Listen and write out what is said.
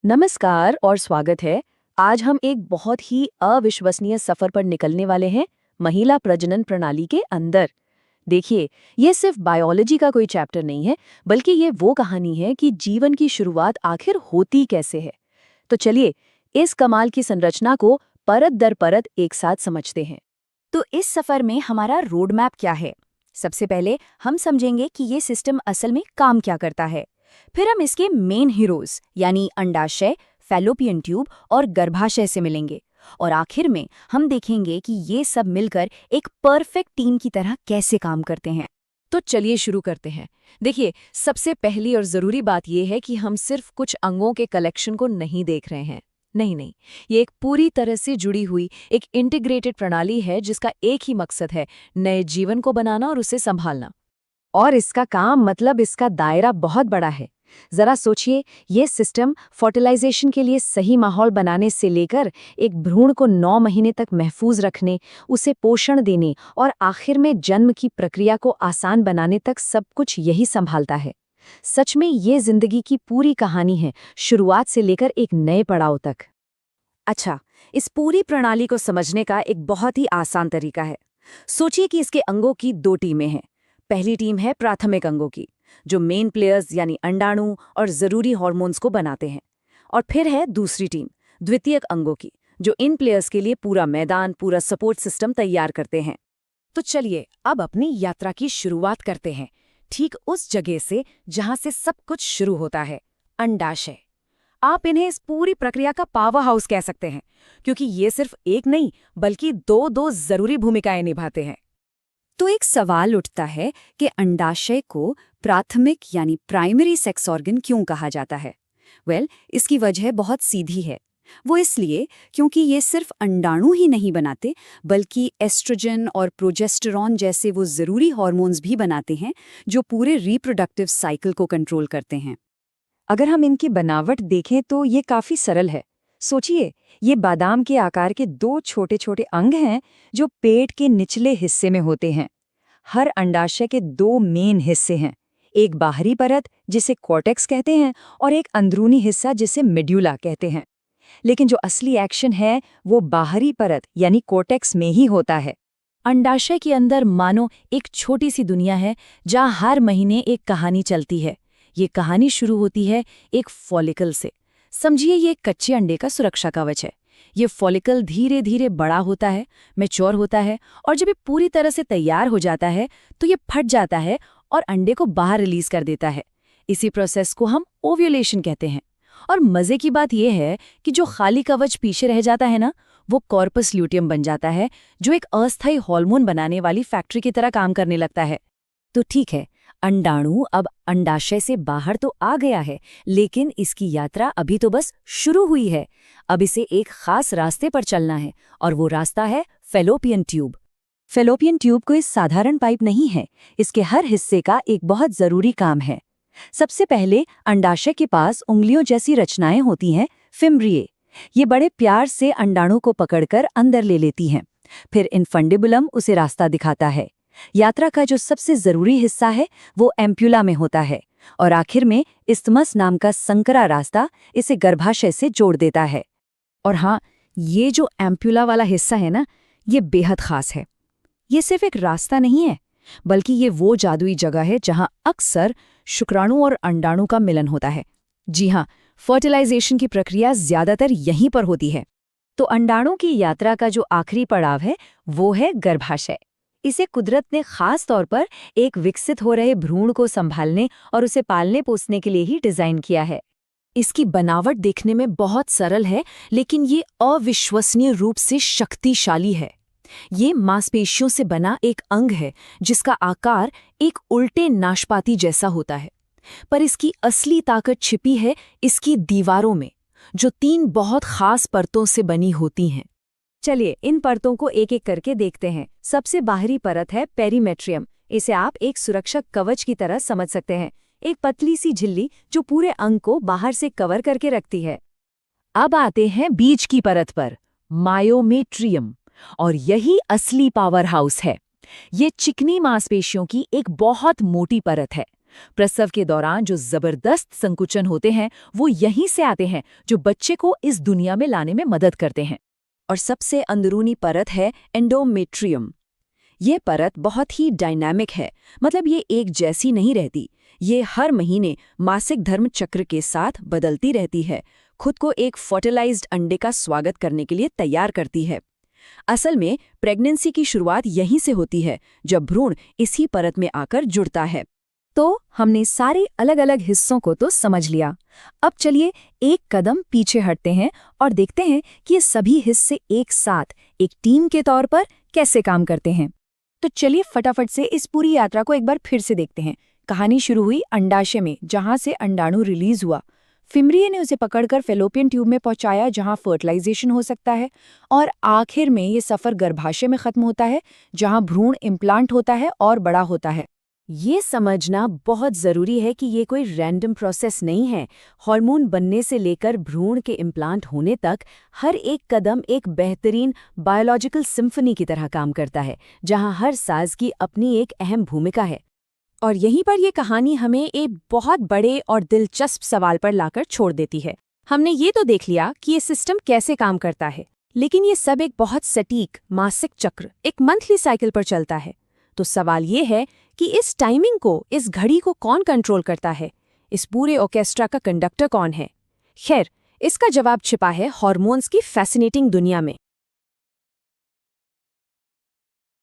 नमस्कार और स्वागत है। आज हम एक बहुत ही अविश्वसनीय सफर पर निकलने वाले हैं, महिला प्रजनन प्रणाली के अंदर। देखिए, ये सिर्फ बायोलॉजी का कोई चैप्टर नहीं है, बल्कि ये वो कहानी है कि जीवन की शुरुआत आखिर होती कैसे है। तो चलिए, इस कमाल की संरचना को परत दर परत एक साथ समझते हैं। तो इस सफर में हमारा रोड मैप क्या है? सबसे पहले हम समझेंगे कि ये सिस्टम असल में काम क्या करता है। फिर हम इसके मेन हीरोज यानी अंडाशय, फैलोपियन ट्यूब और गर्भाशय से मिलेंगे। और आखिर में हम देखेंगे कि ये सब मिलकर एक परफेक्ट टीम की तरह कैसे काम करते हैं। तो चलिए शुरू करते हैं। देखिए, सबसे पहली और ज़रूरी बात यह है कि हम सिर्फ कुछ अंगों के कलेक्शन को नहीं देख रहे हैं। नहीं नहीं, ये एक पूरी तरह से जुड़ी हुई एक इंटीग्रेटेड प्रणाली है जिसका एक ही मकसद है, नए जीवन को बनाना और उसे संभालना। और इसका काम मतलब इसका दायरा बहुत बड़ा है। जरा सोचिए, ये सिस्टम फर्टिलाइजेशन के लिए सही माहौल बनाने से लेकर एक भ्रूण को 9 महीने तक महफूज रखने, उसे पोषण देने और आखिर में जन्म की प्रक्रिया को आसान बनाने तक सब कुछ यही संभालता है। सच में ये जिंदगी की पूरी कहानी है, शुरुआत से लेकर एक नए पड़ाव तक। अच्छा, इस पूरी प्रणाली को समझने का एक बहुत ही आसान तरीका है। सोचिए कि इसके अंगों की 2 टीमें हैं। पहली टीम है प्राथमिक अंगों की, जो मेन प्लेयर्स यानी अंडाणु और जरूरी हार्मोन्स को बनाते हैं। और फिर है दूसरी टीम, द्वितीयक अंगों की, जो इन प्लेयर्स के लिए पूरा मैदान, पूरा सपोर्ट सिस्टम तैयार करते हैं। तो चलिए अब अपनी यात्रा की शुरुआत करते हैं, ठीक उस जगह से जहां से सब कुछ शुरू होता है, अंडाशय। आप इन्हें इस पूरी प्रक्रिया का पावर हाउस कह सकते हैं, क्योंकि ये सिर्फ एक नहीं बल्कि दो जरूरी भूमिकाएं निभाते हैं। तो एक सवाल उठता है कि अंडाशय को प्राथमिक यानी प्राइमरी सेक्स ऑर्गन क्यों कहा जाता है? इसकी वजह बहुत सीधी है। वो इसलिए क्योंकि ये सिर्फ अंडाणु ही नहीं बनाते, बल्कि एस्ट्रोजन और प्रोजेस्टेरॉन जैसे वो जरूरी हार्मोन्स भी बनाते हैं, जो पूरे रिप्रोडक्टिव साइकिल को कंट्रोल करते हैं। अगर हम इनकी बनावट देखें तो ये काफी सरल है। सोचिए, ये बादाम के आकार के 2 छोटे छोटे अंग हैं जो पेट के निचले हिस्से में होते हैं। हर अंडाशय के 2 मेन हिस्से हैं, एक बाहरी परत जिसे कॉर्टेक्स कहते हैं और एक अंदरूनी हिस्सा जिसे मेड्यूला कहते हैं। लेकिन जो असली एक्शन है वो बाहरी परत यानी कॉर्टेक्स में ही होता है। अंडाशय के अंदर मानो एक छोटी सी दुनिया है जहाँ हर महीने एक कहानी चलती है। ये कहानी शुरू होती है एक फॉलिकल से। समझिए, ये कच्चे अंडे का सुरक्षा कवच है। ये फॉलिकल धीरे धीरे बड़ा होता है, मैच्योर होता है, और जब ये पूरी तरह से तैयार हो जाता है तो ये फट जाता है और अंडे को बाहर रिलीज कर देता है। इसी प्रोसेस को हम ओव्यूलेशन कहते हैं। और मजे की बात यह है कि जो खाली कवच पीछे रह जाता है ना, वो कॉर्पस ल्यूटियम बन जाता है, जो एक अस्थायी हार्मोन बनाने वाली फैक्ट्री की तरह काम करने लगता है। तो ठीक है, अंडाणु अब अंडाशय से बाहर तो आ गया है, लेकिन इसकी यात्रा अभी तो बस शुरू हुई है। अब इसे एक खास रास्ते पर चलना है, और वो रास्ता है फैलोपियन ट्यूब। फैलोपियन ट्यूब कोई साधारण पाइप नहीं है, इसके हर हिस्से का एक बहुत जरूरी काम है। सबसे पहले अंडाशय के पास उंगलियों जैसी रचनाएं होती हैं, फिम्ब्रिए। ये बड़े प्यार से अंडाणु को पकड़कर अंदर ले लेती हैं। फिर इन्फंडिबुलम उसे रास्ता दिखाता है। यात्रा का जो सबसे जरूरी हिस्सा है वो एम्प्यूला में होता है, और आखिर में इस्थमस नाम का संकरा रास्ता इसे गर्भाशय से जोड़ देता है। और हाँ, ये जो एम्प्यूला वाला हिस्सा है ना, ये बेहद खास है। ये सिर्फ एक रास्ता नहीं है, बल्कि ये वो जादुई जगह है जहां अक्सर शुक्राणु और अंडाणु का मिलन होता है। जी हाँ, फर्टिलाइजेशन की प्रक्रिया ज्यादातर यहीं पर होती है। तो अंडाणु की यात्रा का जो आखिरी पड़ाव है वो है गर्भाशय। इसे कुदरत ने खास तौर पर एक विकसित हो रहे भ्रूण को संभालने और उसे पालने पोसने के लिए ही डिजाइन किया है। इसकी बनावट देखने में बहुत सरल है, लेकिन ये अविश्वसनीय रूप से शक्तिशाली है। ये मांसपेशियों से बना एक अंग है जिसका आकार एक उल्टे नाशपाती जैसा होता है। पर इसकी असली ताकत छिपी है इसकी दीवारों में, जो 3 बहुत खास परतों से बनी होती हैं। चलिए इन परतों को एक एक करके देखते हैं। सबसे बाहरी परत है पेरीमेट्रियम। इसे आप एक सुरक्षक कवच की तरह समझ सकते हैं, एक पतली सी झिल्ली जो पूरे अंग को बाहर से कवर करके रखती है। अब आते हैं बीच की परत पर, मायोमेट्रियम, और यही असली पावर हाउस है। ये चिकनी मांसपेशियों की एक बहुत मोटी परत है। प्रसव के दौरान जो जबरदस्त संकुचन होते हैं वो यहीं से आते हैं, जो बच्चे को इस दुनिया में लाने में मदद करते हैं। और सबसे अंदरूनी परत है एंडोमेट्रियम। ये परत बहुत ही डायनामिक है, मतलब ये एक जैसी नहीं रहती। ये हर महीने मासिक धर्म चक्र के साथ बदलती रहती है, खुद को एक फर्टिलाइज्ड अंडे का स्वागत करने के लिए तैयार करती है। असल में प्रेगनेंसी की शुरुआत यहीं से होती है, जब भ्रूण इसी परत में आकर जुड़ता है। तो हमने सारे अलग अलग हिस्सों को तो समझ लिया। अब चलिए एक कदम पीछे हटते हैं और देखते हैं कि ये सभी हिस्से एक साथ एक टीम के तौर पर कैसे काम करते हैं। तो चलिए फटाफट से इस पूरी यात्रा को एक बार फिर से देखते हैं। कहानी शुरू हुई अंडाशय में, जहां से अंडाणु रिलीज हुआ। फिमरिये ने उसे पकड़कर फेलोपियन ट्यूब में पहुंचाया, जहां फर्टिलाइजेशन हो सकता है। और आखिर में ये सफर गर्भाशय में खत्म होता है, जहां भ्रूण इम्प्लांट होता है और बड़ा होता है। ये समझना बहुत ज़रूरी है कि ये कोई रैंडम प्रोसेस नहीं है। हार्मोन बनने से लेकर भ्रूण के इम्प्लांट होने तक हर एक कदम एक बेहतरीन बायोलॉजिकल सिम्फनी की तरह काम करता है, जहां हर साज की अपनी एक अहम भूमिका है। और यहीं पर ये कहानी हमें एक बहुत बड़े और दिलचस्प सवाल पर लाकर छोड़ देती है। हमने ये तो देख लिया कि ये सिस्टम कैसे काम करता है, लेकिन ये सब एक बहुत सटीक मासिक चक्र, एक मंथली साइकिल पर चलता है। तो सवाल ये है कि इस टाइमिंग को, इस घड़ी को कौन कंट्रोल करता है? इस पूरे ऑर्केस्ट्रा का कंडक्टर कौन है? खैर, इसका जवाब छिपा है हार्मोन्स की फैसिनेटिंग दुनिया में।